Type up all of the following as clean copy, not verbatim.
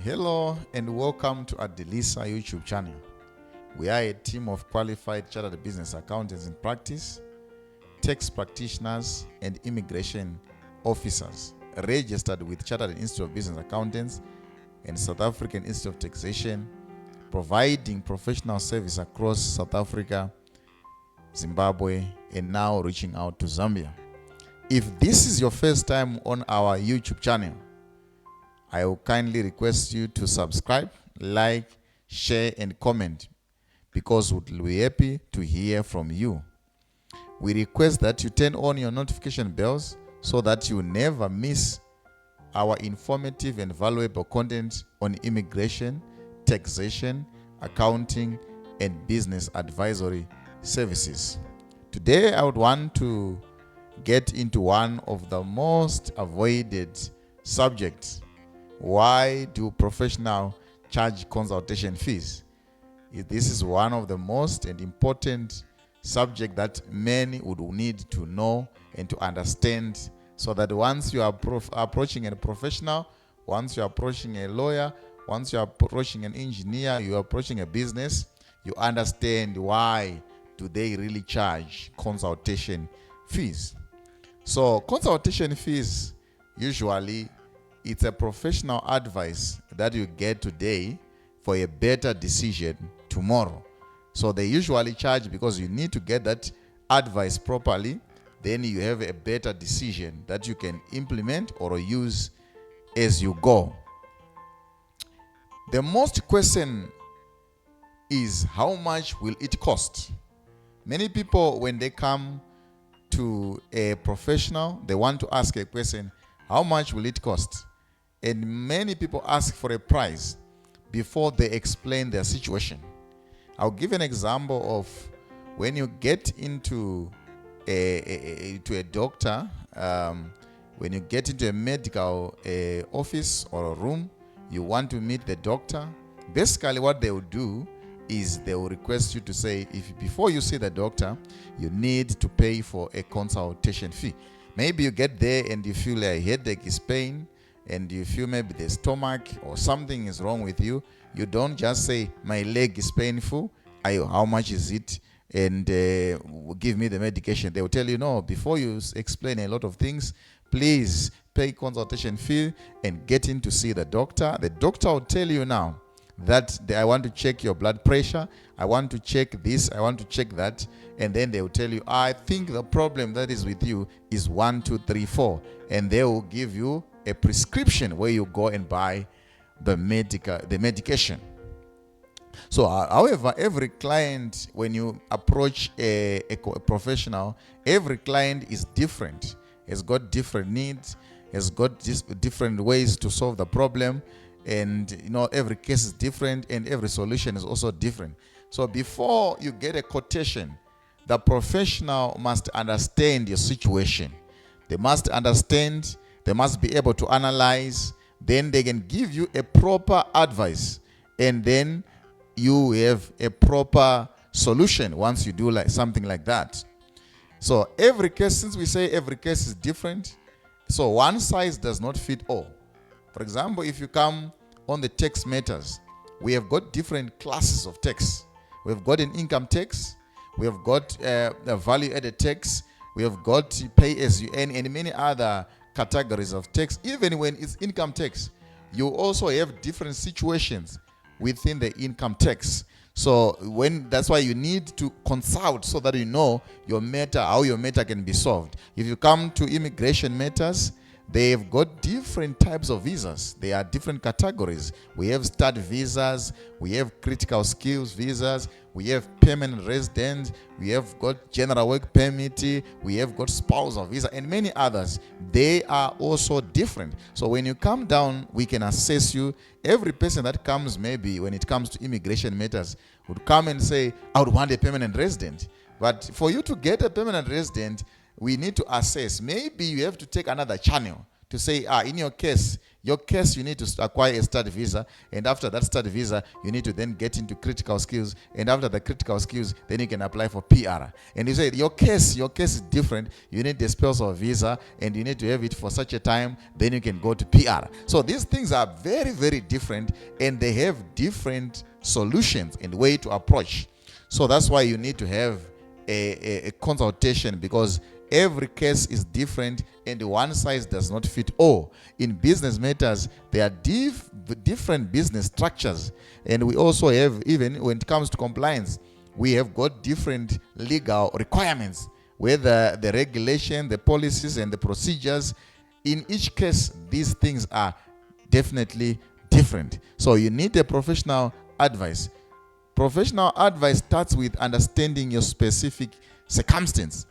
Hello and welcome to Adilisa YouTube channel. We are a team of qualified chartered business accountants in practice, tax practitioners, and immigration officers registered with Chartered Institute of Business Accountants and South African Institute of Taxation, providing professional service across South Africa, Zimbabwe, and now reaching out to Zambia. If this is your first time on our YouTube channel, I will kindly request you to subscribe, like, share, and comment because we'll be happy to hear from you. We request that you turn on your notification bells so that you never miss our informative and valuable content on immigration, taxation, accounting, and business advisory services. Today, I would want to get into one of the most avoided subjects. Why do professionals charge consultation fees? This is one of the most and important subject that many would need to know and to understand, so that once you are approaching a professional, once you are approaching a lawyer, once you are approaching an engineer, you are approaching a business, you understand why do they really charge consultation fees. So consultation fees, usually it's a professional advice that you get today for a better decision tomorrow. So they usually charge because you need to get that advice properly. Then you have a better decision that you can implement or use as you go. The most question is, how much will it cost? Many people, when they come to a professional, they want to ask a question, how much will it cost? And many people ask for a price before they explain their situation. I'll give an example of when you get into a doctor, when you get into a medical office or a room, you want to meet the doctor. Basically, what they will do is they will request you to say, if before you see the doctor, you need to pay for a consultation fee. Maybe you get there and you feel a headache is pain, and you feel maybe the stomach or something is wrong with you. You don't just say, my leg is painful, how much is it, and give me the medication. They will tell you, no, before you explain a lot of things, please pay consultation fee and get in to see the doctor. The doctor will tell you now that I want to check your blood pressure, I want to check this, I want to check that, and then they will tell you, I think the problem that is with you is 1, 2, 3, 4, and they will give you a prescription where you go and buy the medication. So, however, every client, when you approach a professional, every client is different. Has got different needs, has got different ways to solve the problem, and every case is different, and every solution is also different. So, before you get a quotation, the professional must understand your situation. They must understand. They must be able to analyze. Then they can give you a proper advice, and then you have a proper solution once you do something like that. So every case, since we say every case is different, so one size does not fit all. For example, if you come on the tax matters, we have got different classes of tax. We have got an income tax, we have got a value-added tax, we have got pay as you earn, and many other categories of tax. Even when it's income tax, you also have different situations within the income tax. So that's why you need to consult so that you know your matter, how your matter can be solved. If you come to immigration matters, they've got different types of visas. They are different categories. We have study visas, we have critical skills visas, we have permanent residence, we have got general work permit, we have got spousal visa, and many others. They are also different. So when you come down, we can assess you. Every person that comes, maybe when it comes to immigration matters, would come and say, I would want a permanent resident. But for you to get a permanent resident, we need to assess. Maybe you have to take another channel to say, in your case, you need to acquire a study visa, and after that study visa, you need to then get into critical skills, and after the critical skills, then you can apply for PR. And you say, your case is different. You need the spousal visa, and you need to have it for such a time, then you can go to PR. So these things are very, very different, and they have different solutions and way to approach. So that's why you need to have a consultation, because every case is different and one size does not fit all. In business matters, there are different business structures, and we also have, even when it comes to compliance, we have got different legal requirements, whether the regulation, the policies, and the procedures. In each case, these things are definitely different. So you need a professional advice. Professional advice starts with understanding your specific circumstance.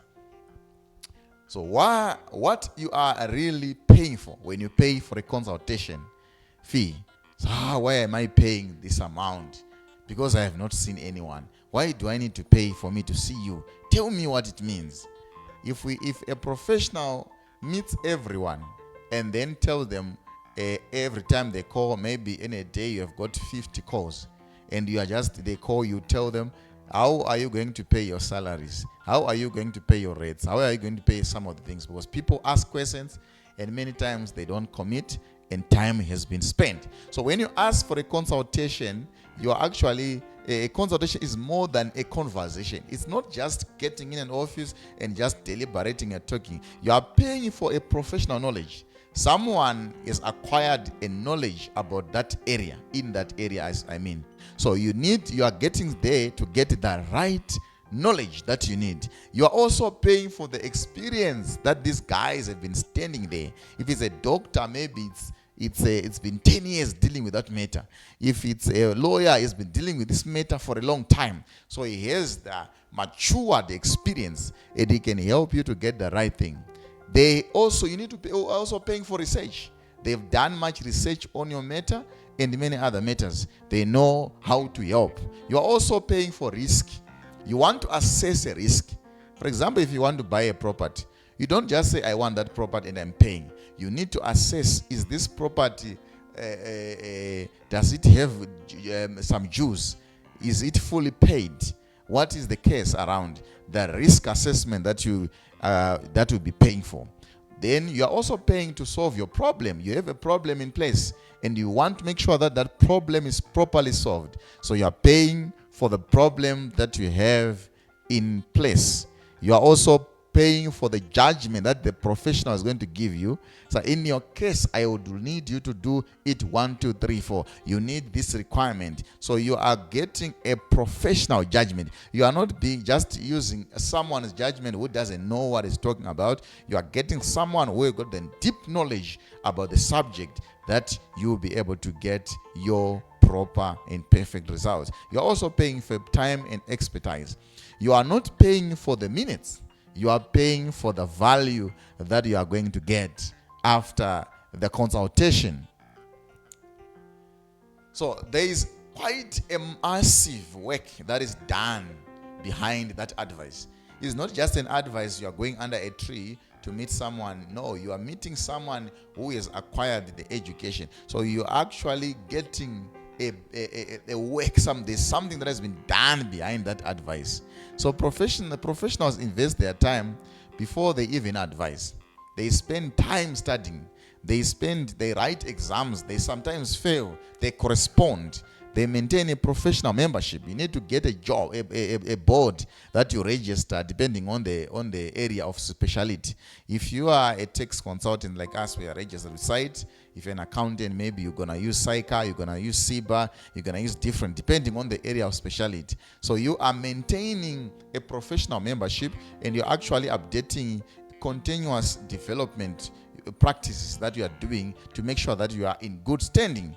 So what you are really paying for when you pay for a consultation fee? So why am I paying this amount? Because I have not seen anyone. Why do I need to pay for me to see you? Tell me what it means. If a professional meets everyone and then tells them every time they call, maybe in a day you have got 50 calls, and they call you, tell them, how are you going to pay your salaries? How are you going to pay your rates? How are you going to pay some of the things? Because people ask questions, and many times they don't commit, and time has been spent. So when you ask for a consultation, you are actually, a consultation is more than a conversation. It's not just getting in an office and just deliberating and talking. You are paying for a professional knowledge. Someone has acquired a knowledge about that area, in that area, I mean. So you are getting there to get the right knowledge that you need. You are also paying for the experience that these guys have been standing there. If it's a doctor, maybe it's been 10 years dealing with that matter. If it's a lawyer, he's been dealing with this matter for a long time. So he has the matured experience, and he can help you to get the right thing. You need to pay, also paying for research. They've done much research on your matter and many other matters. They know how to help. You are also paying for risk. You want to assess a risk. For example, if you want to buy a property, you don't just say, I want that property and I'm paying. You need to assess, is this property, does it have some juice? Is it fully paid? What is the case around the risk assessment that you will be paying for? Then you are also paying to solve your problem. You have a problem in place, and you want to make sure that that problem is properly solved. So you are paying for the problem that you have in place. You are also paying for the judgment that the professional is going to give you. So in your case, I would need you to do it 1, 2, 3, 4. You need this requirement. So you are getting a professional judgment. You are not just using someone's judgment who doesn't know what he's talking about. You are getting someone who has got the deep knowledge about the subject, that you will be able to get your proper and perfect results. You are also paying for time and expertise. You are not paying for the minutes. You are paying for the value that you are going to get after the consultation. So there is quite a massive work that is done behind that advice. It's not just an advice, you are going under a tree to meet someone. No, you are meeting someone who has acquired the education. So you're actually getting a work, there's something that has been done behind that advice. So professionals invest their time before they even advise. They spend time studying. They write exams. They sometimes fail. They correspond. They maintain a professional membership. You need to get a job, a board that you register depending on the area of specialty. If you are a tax consultant like us, we are registered with site. If you're an accountant, maybe you're going to use SICA, you're going to use SIBA, you're going to use different depending on the area of specialty. So you are maintaining a professional membership, and you're actually updating continuous development practices that you are doing to make sure that you are in good standing.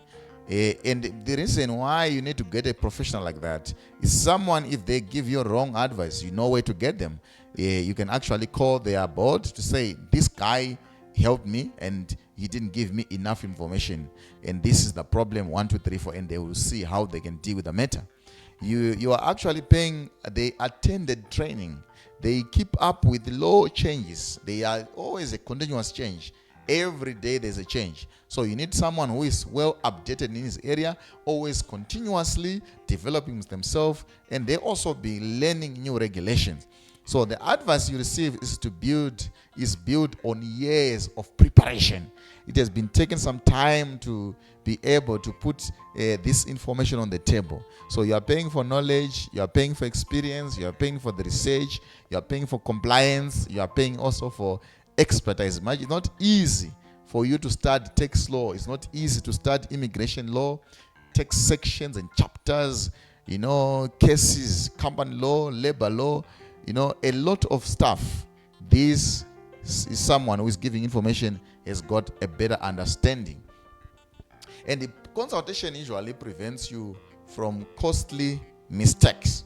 And the reason why you need to get a professional like that is someone, if they give you wrong advice, you know where to get them. You can actually call their board to say, this guy helped me and he didn't give me enough information, and this is the problem, 1, 2, 3, 4, and they will see how they can deal with the matter. You are actually paying. They attended training. They keep up with law changes. They are always a continuous change. Every day there's a change. So you need someone who is well updated in his area, always continuously developing themselves, and they also be learning new regulations. So the advice you receive is built on years of preparation. It has been taken some time to be able to put this information on the table. So you are paying for knowledge, you are paying for experience, you are paying for the research, you are paying for compliance, you are paying also for expertise. It's not easy for you to study tax law. It's not easy to study immigration law, tax sections and chapters, cases, company law, labor law, a lot of stuff. This is someone who is giving information has got a better understanding. And the consultation usually prevents you from costly mistakes.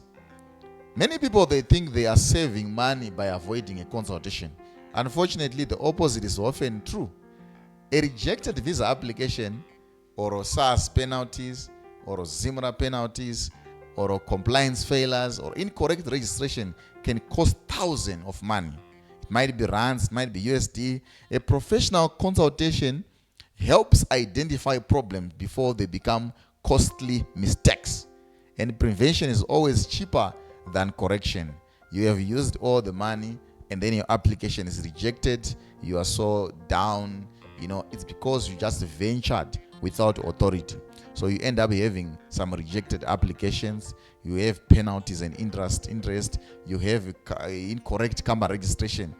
Many people, they think they are saving money by avoiding a consultation. Unfortunately, the opposite is often true. A rejected visa application, or SARS penalties, or ZIMRA penalties, or compliance failures, or incorrect registration can cost thousands of money. It might be rands, it might be USD. A professional consultation helps identify problems before they become costly mistakes. And prevention is always cheaper than correction. You have used all the money and then your application is rejected. You are so down. It's because you just ventured without authority. So you end up having some rejected applications. You have penalties and interest. You have incorrect company registration.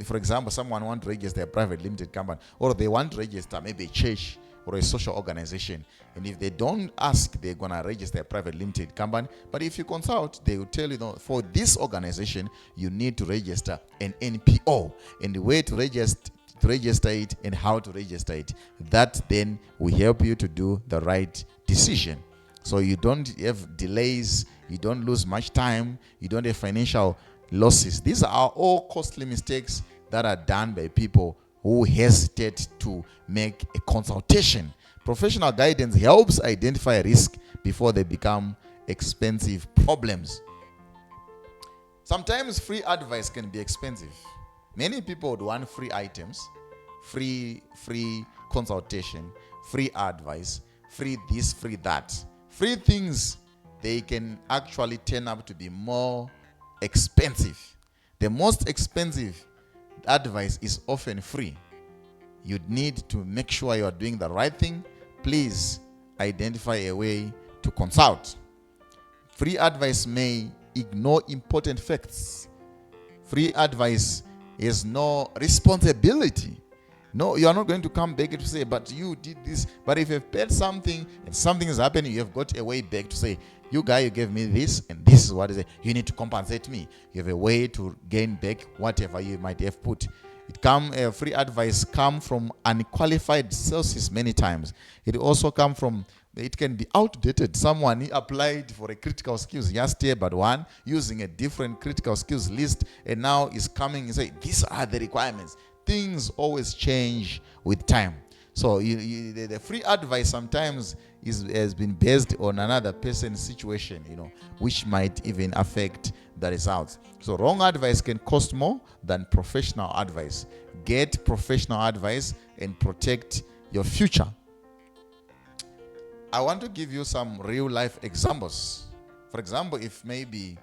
For example, someone wants to register a private limited company, or they want to register maybe a church or a social organization. And if they don't ask, they're going to register a private limited company. But if you consult, they will tell you, for this organization, you need to register an NPO. And the way to register it and how to register it, that then will help you to do the right decision. So you don't have delays, you don't lose much time, you don't have financial losses. These are all costly mistakes that are done by people who hesitate to make a consultation. Professional guidance helps identify risk before they become expensive problems. Sometimes free advice can be expensive. Many people would want free items, free consultation, free advice, free this, free that. Free things, they can actually turn up to be more expensive. The most expensive advice is often free. You need to make sure you are doing the right thing. Please identify a way to consult. Free advice may ignore important facts. Free advice has no responsibility. No, you are not going to come back to say, but you did this. But if you've paid something and something is happening, you have got a way back to say, you gave me this, and this is what is it. You need to compensate me. You have a way to gain back whatever you might have put. Free advice come from unqualified sources many times. It can be outdated. Someone applied for a critical skills yesterday, but one using a different critical skills list, and now is coming and say, these are the requirements. Things always change with time. So the free advice sometimes has been based on another person's situation, which might even affect the results. So wrong advice can cost more than professional advice. Get professional advice and protect your future. I want to give you some real life examples. For example, if maybe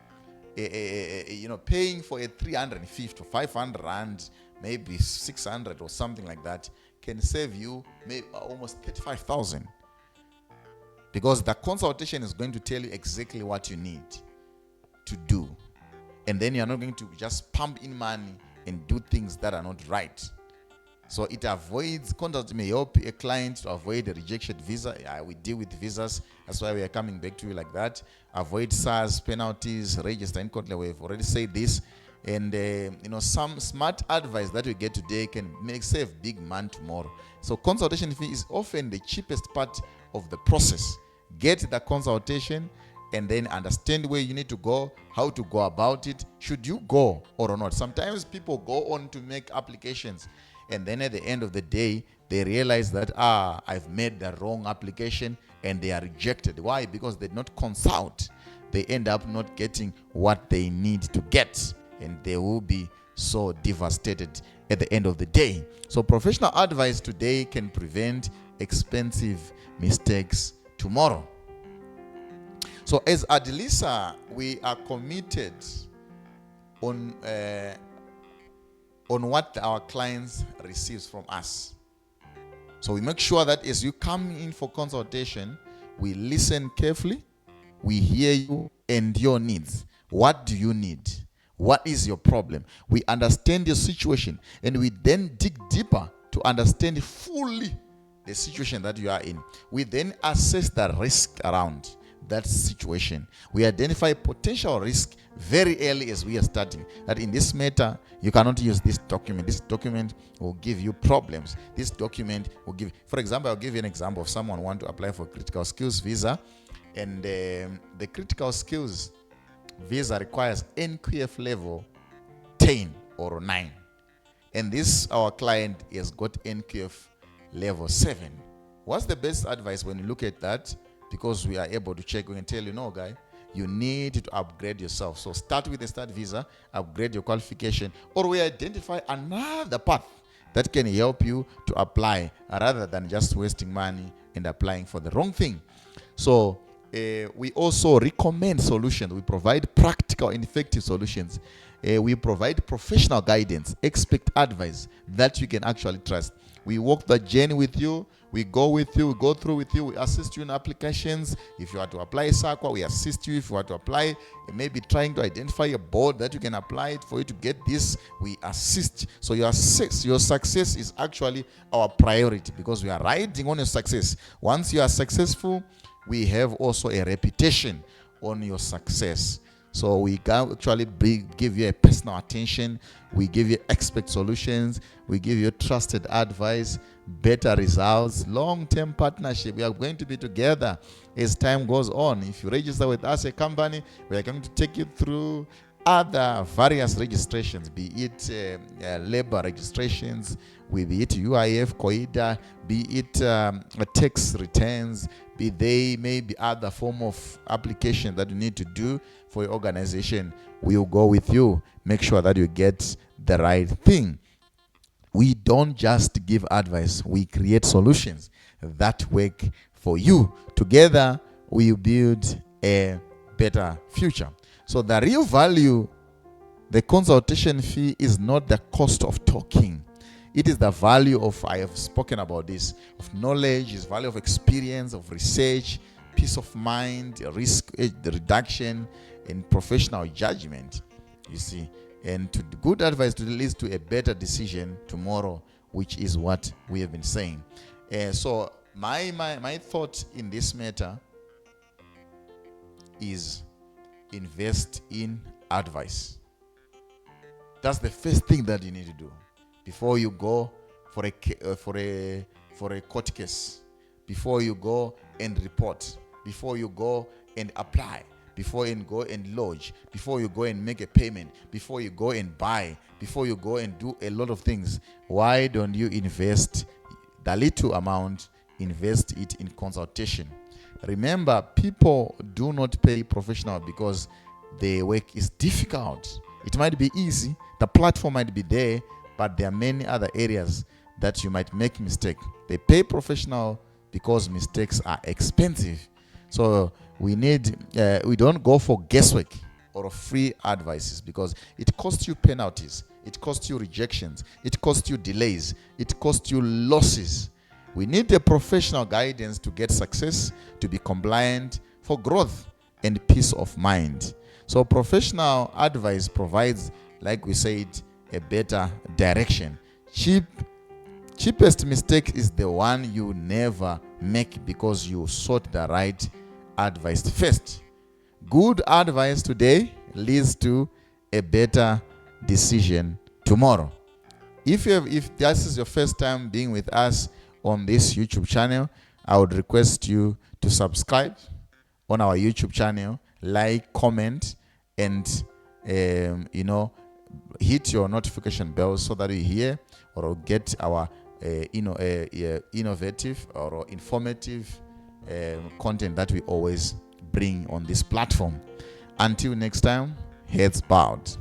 paying for a 350 or 500 rand, maybe 600 or something like that, can save you maybe almost 35,000, because the consultation is going to tell you exactly what you need to do, and then you're not going to just pump in money and do things that are not right. So it avoids, consultation may help a client to avoid a rejected visa. We deal with visas, that's why we are coming back to you like that. Avoid SARS penalties, register in court. We've already said this. And some smart advice that we get today can save big money tomorrow. So consultation fee is often the cheapest part of the process. Get the consultation and then understand where you need to go, how to go about it. Should you go or not? Sometimes people go on to make applications, and then at the end of the day, they realize that I've made the wrong application, and they are rejected. Why? Because they did not consult. They end up not getting what they need to get. And there will be so devastated at the end of the day. So professional advice today can prevent expensive mistakes tomorrow. So as Adilisa, we are committed on what our clients receives from us. So we make sure that as you come in for consultation, we listen carefully, we hear you and your needs. What do you need? What is your problem? We understand your situation, and we then dig deeper to understand fully the situation that you are in. We then assess the risk around that situation. We identify potential risk very early as we are starting. That in this matter, you cannot use this document. This document will give you problems. This document will give, for example, I'll give you an example of someone want to apply for critical skills visa, and the critical skills visa requires NQF level 10 or 9. And this, our client, has got NQF level 7. What's the best advice when you look at that? Because we are able to check, we can tell you, no, guy, you need to upgrade yourself. So start with the start visa, upgrade your qualification, or we identify another path that can help you to apply rather than just wasting money and applying for the wrong thing. So we also recommend solutions. We provide practical and effective solutions. We provide professional guidance, expert advice that you can actually trust. We walk the journey with you. We go with you. We go through with you. We assist you in applications. If you are to apply SAQA, we assist you. If you are to apply, maybe trying to identify a board that you can apply it for you to get this, we assist. So your success is actually our priority, because we are riding on your success. Once you are successful, we have also a reputation on your success. So we can actually give you a personal attention. We give you expert solutions. We give you trusted advice, better results, long-term partnership. We are going to be together as time goes on. If you register with us, a company, we are going to take you through other various registrations, be it labor registrations, be it UIF, COIDA, be it tax returns, be they maybe other form of application that you need to do for your organization. We will go with you, make sure that you get the right thing. We don't just give advice, we create solutions that work for you. Together, we build a better future. So the real value, the consultation fee, is not the cost of talking. It is the value of, I have spoken about this, of knowledge, is value of experience, of research, peace of mind, risk reduction, and professional judgment. You see, and to good advice to leads to a better decision tomorrow, which is what we have been saying. So my thought in this matter is invest in advice. That's the first thing that you need to do before you go for a court case, before you go and report, before you go and apply, before you go and lodge, before you go and make a payment, before you go and buy, before you go and do a lot of things. Why don't you invest the little amount, invest it in consultation? Remember, people do not pay professional because the work is difficult. It might be easy, the platform might be there, but there are many other areas that you might make mistake. They pay professional because mistakes are expensive. So we don't go for guesswork or free advices, because it costs you penalties, it costs you rejections, it costs you delays, it costs you losses. We need a professional guidance to get success, to be compliant, for growth and peace of mind. So professional advice provides, like we said, a better direction. Cheapest mistake is the one you never make because you sought the right advice first. Good advice today leads to a better decision tomorrow. If this is your first time being with us on this YouTube channel, I would request you to subscribe on our YouTube channel, like, comment, and hit your notification bell so that you hear or get our innovative or informative content that we always bring on this platform. Until next time, heads bowed.